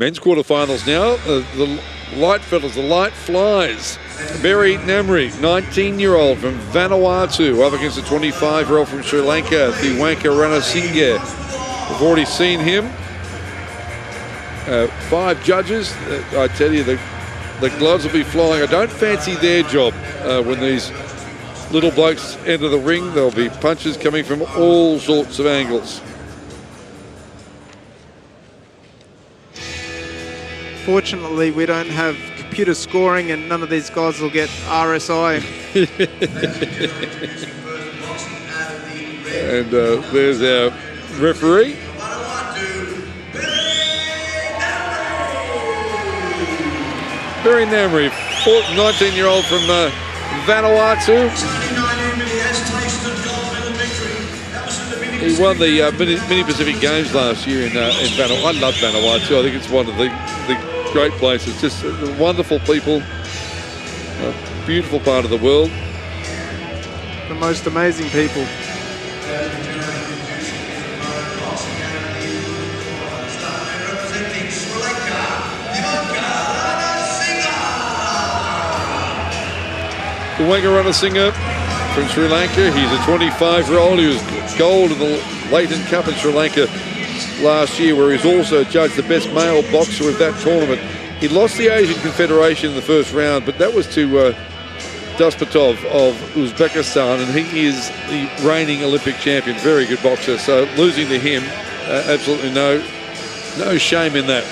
Men's quarterfinals now. The light fellas, the light flies. Barry Namri, 19-year-old from Vanuatu, up against a 25-year-old from Sri Lanka, Thiwanka Ranasinghe. We've already seen him. 5 judges. I tell you, the gloves will be flying. I don't fancy their job when these little blokes enter the ring. There'll be punches coming from all sorts of angles. Fortunately, we don't have computer scoring and none of these guys will get RSI. And there's our referee. Barry Namri, 19-year-old from Vanuatu. He won the Mini Pacific Games last year in Vanuatu. I love Vanuatu. I think it's one of the great places. Just wonderful people, a beautiful part of the world. The most amazing people. Thiwanka Ranasinghe from Sri Lanka. He's a 25-year-old. He was gold in the Leighton Cup in Sri Lanka last year, where he's also judged the best male boxer of that tournament. He lost the Asian Confederation in the first round, but that was to Duspatov of Uzbekistan, and he is the reigning Olympic champion. Very good boxer. So losing to him, absolutely no shame in that.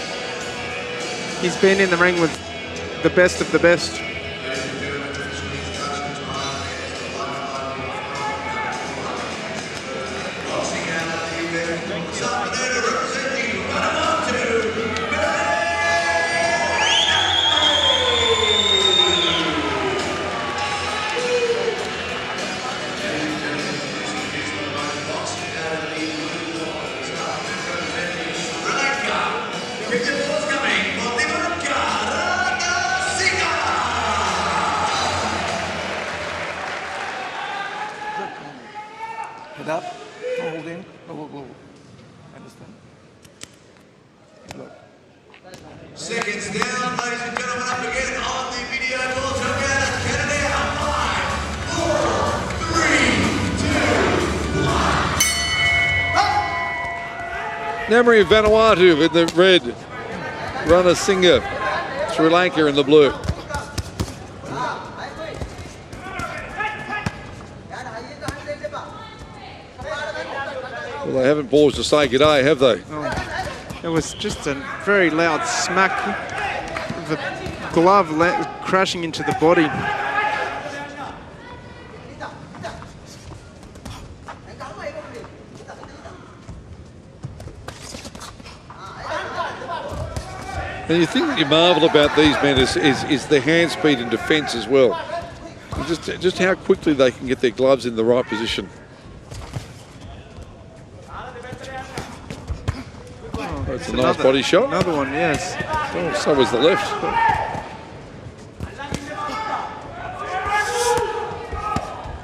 He's been in the ring with the best of the best. Head up, hold in, whoa. Understand? Look. Seconds down, ladies and gentlemen, up again on the video board. Together, get it out. 5, 4, 3, 2, 1. Namri of Vanuatu in the red. Ranasinghe, Sri Lanka in the blue. Well, they haven't paused to say good day, have they? Oh, it was just a very loud smack. The glove crashing into the body. And the thing that you marvel about these men is the hand speed and defence as well. And just how quickly they can get their gloves in the right position. That's a nice body shot. Another one, yes. Oh, so was the left.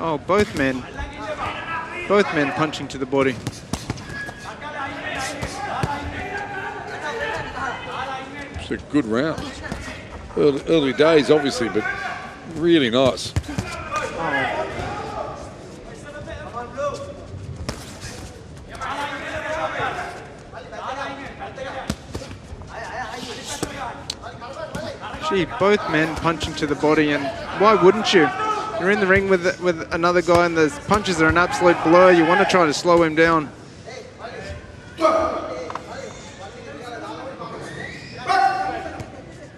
Oh, both men punching to the body. It's a good round. Early days, obviously, but really nice. Gee, both men punching to the body, and why wouldn't you? You're in the ring with another guy and the punches are an absolute blur. You want to try to slow him down.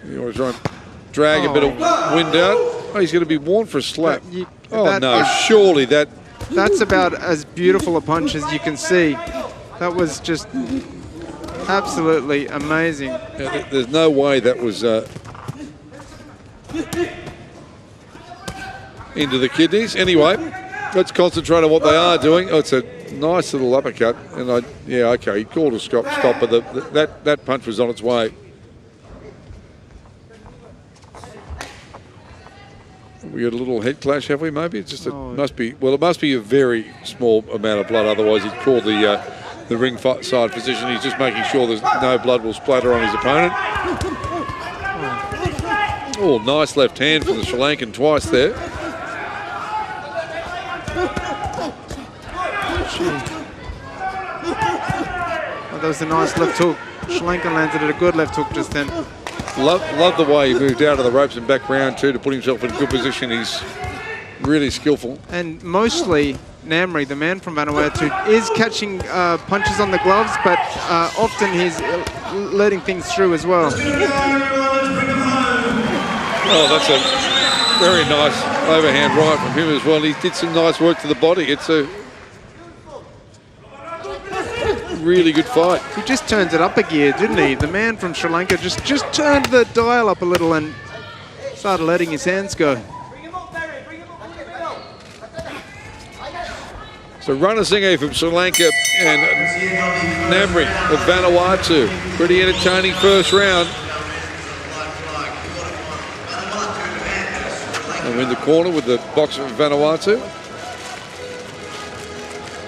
You want to try and drag a bit of wind out? Oh, he's going to be warned for a slap. Surely that... That's about as beautiful a punch as you can see. That was just absolutely amazing. Yeah, there's no way that was into the kidneys. Anyway, let's concentrate on what they are doing. Oh, it's a nice little uppercut. And he called a stop, but that punch was on its way. We got a little head clash, have we? Maybe it's just it must be a very small amount of blood. Otherwise, he'd call the the ring side position. He's just making sure there's no blood will splatter on his opponent. Oh, nice left hand from the Sri Lankan twice there. Oh, that was a nice left hook. Sri Lanka landed at a good left hook just then. Love the way he moved out of the ropes and back round too to put himself in a good position. He's really skillful. And mostly Namri, the man from Vanuatu, is catching punches on the gloves, but often he's letting things through as well. Oh, that's a very nice overhand right from him as well. He did some nice work to the body. It's a really good fight. He just turns it up a gear, didn't he? The man from Sri Lanka just turned the dial up a little and started letting his hands go. So Ranasinghe from Sri Lanka and Namri of Vanuatu. Pretty entertaining first round. And we're in the corner with the boxer from Vanuatu.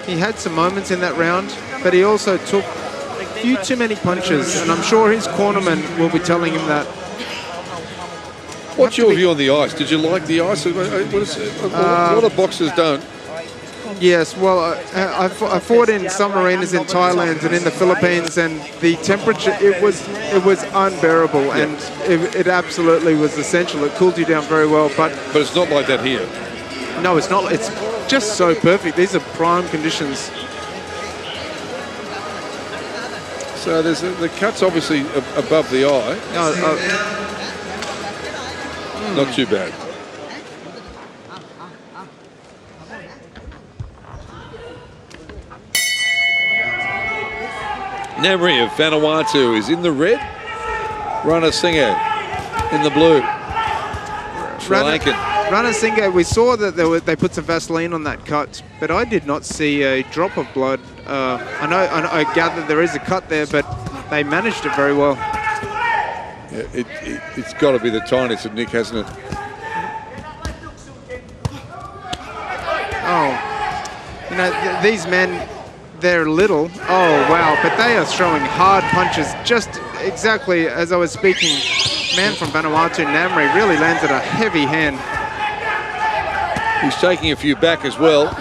He had some moments in that round, but he also took a few too many punches, and I'm sure his cornerman will be telling him that. What's your view on the ice? Did you like the ice? A lot of boxers don't. Yes, well, I fought in some arenas in Thailand and in the Philippines, and the temperature, it was unbearable, Yeah. and it absolutely was essential. It cooled you down very well, but But it's not like that here. no, it's not. It's just so perfect. These are prime conditions. So there's the cut's obviously above the eye. Not too bad. Namri of Vanuatu is in the red. Ranasinghe in the blue. Sri Lankan. Ranasinghe, we saw that they put some Vaseline on that cut, but I did not see a drop of blood. I gather there is a cut there, but they managed it very well. Yeah, it's got to be the tightness of Nick, hasn't it? Oh, you know, these men, they're little. Oh, wow, but they are throwing hard punches, just exactly as I was speaking. Man from Vanuatu, Namri, really landed a heavy hand. He's taking a few back as well.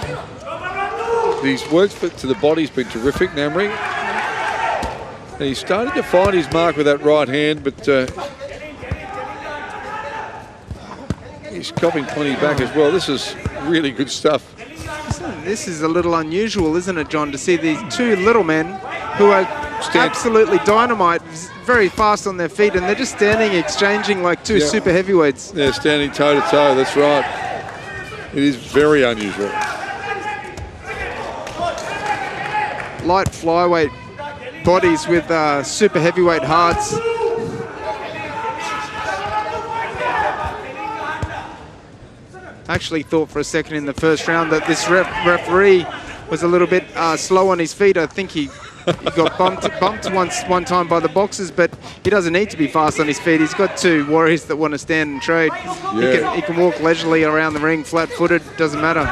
His work to the body's been terrific, Namri. And he's starting to find his mark with that right hand, but he's copping plenty back as well. This is really good stuff. This is a little unusual, isn't it, John, to see these two little men who are absolutely dynamite, very fast on their feet, and they're just standing, exchanging like two super heavyweights. They're standing toe-to-toe, that's right. It is very unusual. Light flyweight bodies with super heavyweight hearts. I actually thought for a second in the first round that this referee was a little bit slow on his feet. I think he got bumped one time by the boxers, but he doesn't need to be fast on his feet. He's got two warriors that want to stand and trade. Yeah. He can walk leisurely around the ring, flat-footed, doesn't matter.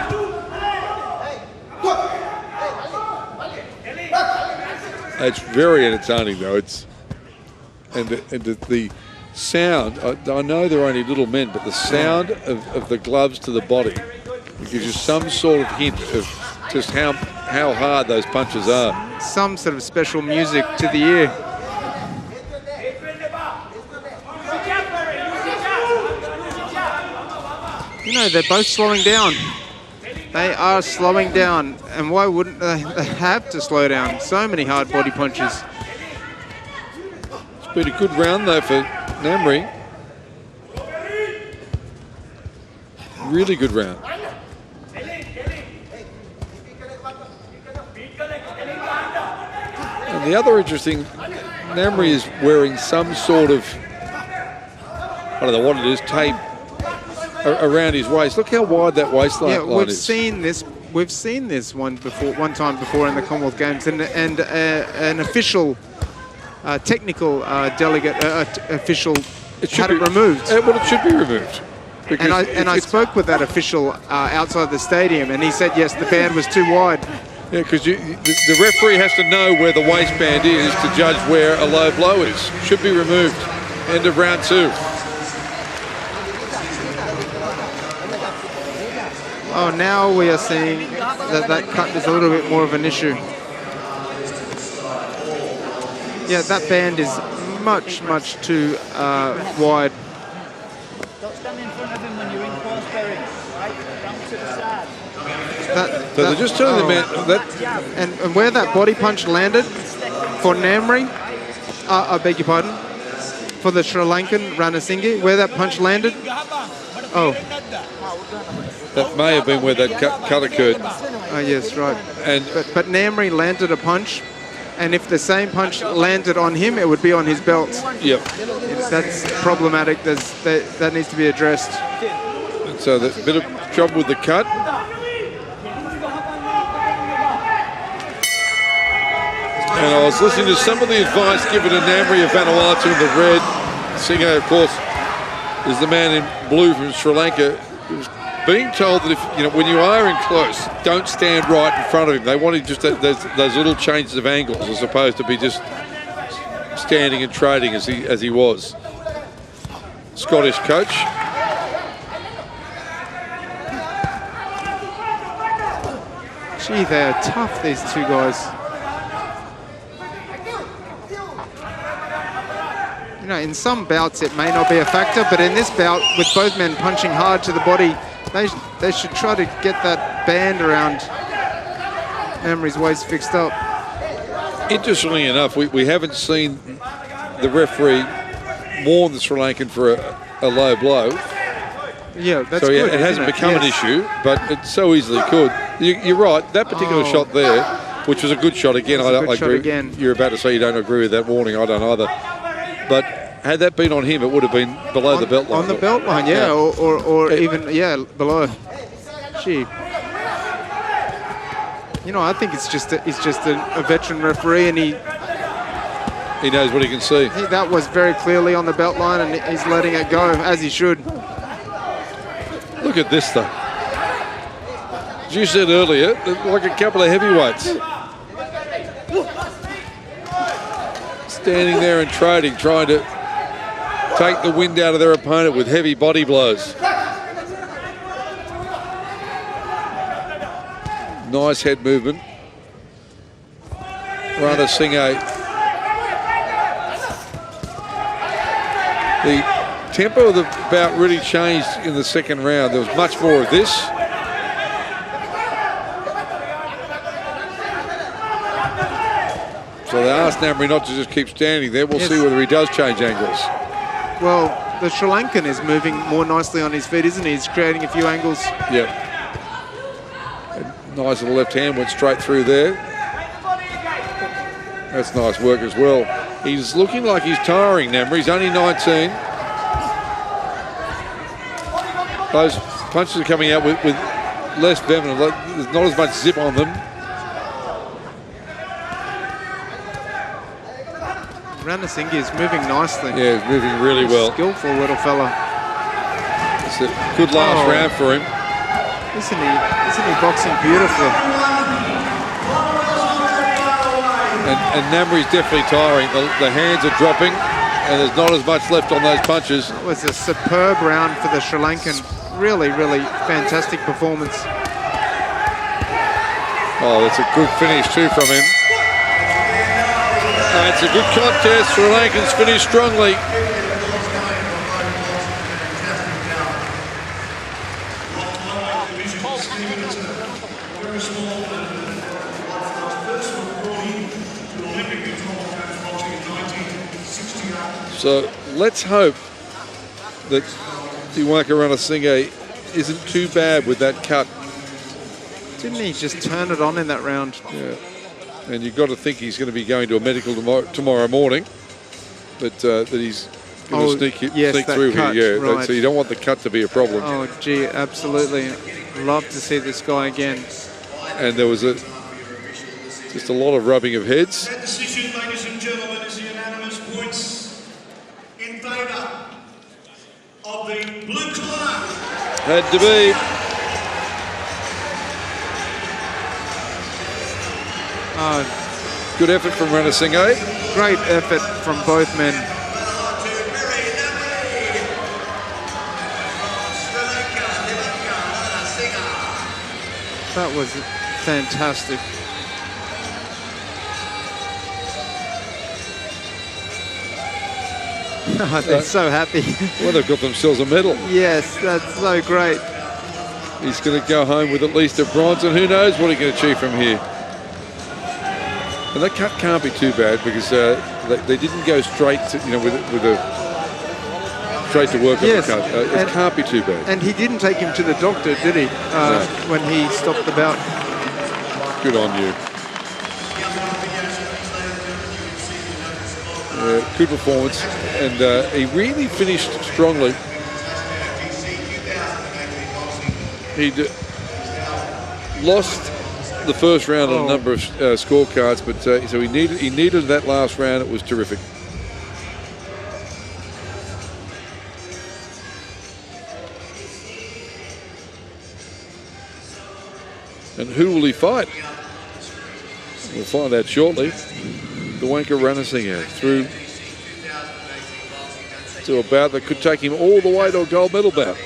It's very entertaining, though. And the sound. I know they're only little men, but the sound of the gloves to the body, it gives you some sort of hint of just how hard those punches are. Some sort of special music to the ear. You know, they're both slowing down. They are slowing down, and why wouldn't they? They have to slow down. So many hard body punches. It's been a good round, though, for Namri. Really good round. And the other interesting, Namri is wearing some sort of, I don't know what it is, tape around his waist. Look how wide that waistline is. Yeah, we've seen this one time before in the Commonwealth Games, and an official, technical delegate official had it removed. Well, it should be removed. And I spoke with that official outside the stadium, and he said yes, the band was too wide. Yeah, because the referee has to know where the waistband is to judge where a low blow is. Should be removed. End of round 2. Oh, now we are seeing that cut is a little bit more of an issue. Yeah, that band is much, much too wide. Don't stand in front of him when you're in close bearing. Right, down to the side. So they're just telling the man that... And where that body punch landed for Namri, I beg your pardon, for the Sri Lankan Ranasinghe, where that punch landed, oh. That may have been where that cut occurred. Oh, yes, right. And But Namri landed a punch, and if the same punch landed on him, it would be on his belt. Yep. That's problematic. That needs to be addressed. And so there's a bit of trouble with the cut. And I was listening to some of the advice given to Namri of Vanuatu in the red. Singhe, of course, is the man in blue from Sri Lanka. He was being told that if when you are in close, don't stand right in front of him. They wanted just those little changes of angles as opposed to be just standing and trading as he was. Scottish coach. Gee, they are tough, these two guys. In some bouts it may not be a factor, but in this bout, with both men punching hard to the body, they should try to get that band around Namri's waist fixed up. Interestingly enough, we haven't seen the referee warn the Sri Lankan for a low blow. Yeah, that's so good, it hasn't become an issue, but it so easily could. You're right, that particular shot there, which was a good shot again, I agree. Again. You're about to say you don't agree with that warning, I don't either. But had that been on him, it would have been below the belt line. On the belt line, yeah, or even, below. Gee. I think it's just a veteran referee, and he knows what he can see. That was very clearly on the belt line, and he's letting it go, as he should. Look at this, though. As you said earlier, like a couple of heavyweights. Standing there and trading, trying to take the wind out of their opponent with heavy body blows. Nice head movement. Ranasinghe. The tempo of the bout really changed in the second round. There was much more of this. So they asked Namri not to just keep standing there. We'll see whether he does change angles. Well, the Sri Lankan is moving more nicely on his feet, isn't he? He's creating a few angles. Yep. A nice little left hand went straight through there. That's nice work as well. He's looking like he's tiring, Namri. He's only 19. Those punches are coming out with less venom. There's not as much zip on them. Ranasinghe is moving nicely. Yeah, he's moving really well. Skillful little fella. It's a good last round for him. Isn't he boxing beautifully? And Namri's definitely tiring. The hands are dropping, and there's not as much left on those punches. It was a superb round for the Sri Lankan. Really, really fantastic performance. Oh, that's a good finish too from him. It's a good contest. Sri Lankans finished strongly. So let's hope that Thiwanka Ranasinghe isn't too bad with that cut. Didn't he just turn it on in that round? Yeah. And you've got to think he's going to be going to a medical tomorrow morning, but that he's going to sneak through cut, here. Yeah, right. So you don't want the cut to be a problem. Oh, gee, absolutely. Love to see this guy again. And there was just a lot of rubbing of heads. That decision, ladies and gentlemen, is unanimous points in favour of the blue corner. Had to be. Good effort from Ranasinghe. Great effort from both men. That was fantastic. They're so happy. Well, they've got themselves a medal. Yes, that's so great. He's going to go home with at least a bronze, and who knows what he can achieve from here. And that cut can't be too bad because they didn't go straight to, straight to work on the cut. It can't be too bad. And he didn't take him to the doctor, did he? No. When he stopped the bout. Good on you. Good performance, and he really finished strongly. He'd lost the first round on a number of scorecards, but so he needed that last round. It was terrific. And who will he fight? We'll find out shortly. Thiwanka Ranasinghe through to a bout that could take him all the way to a gold medal bout.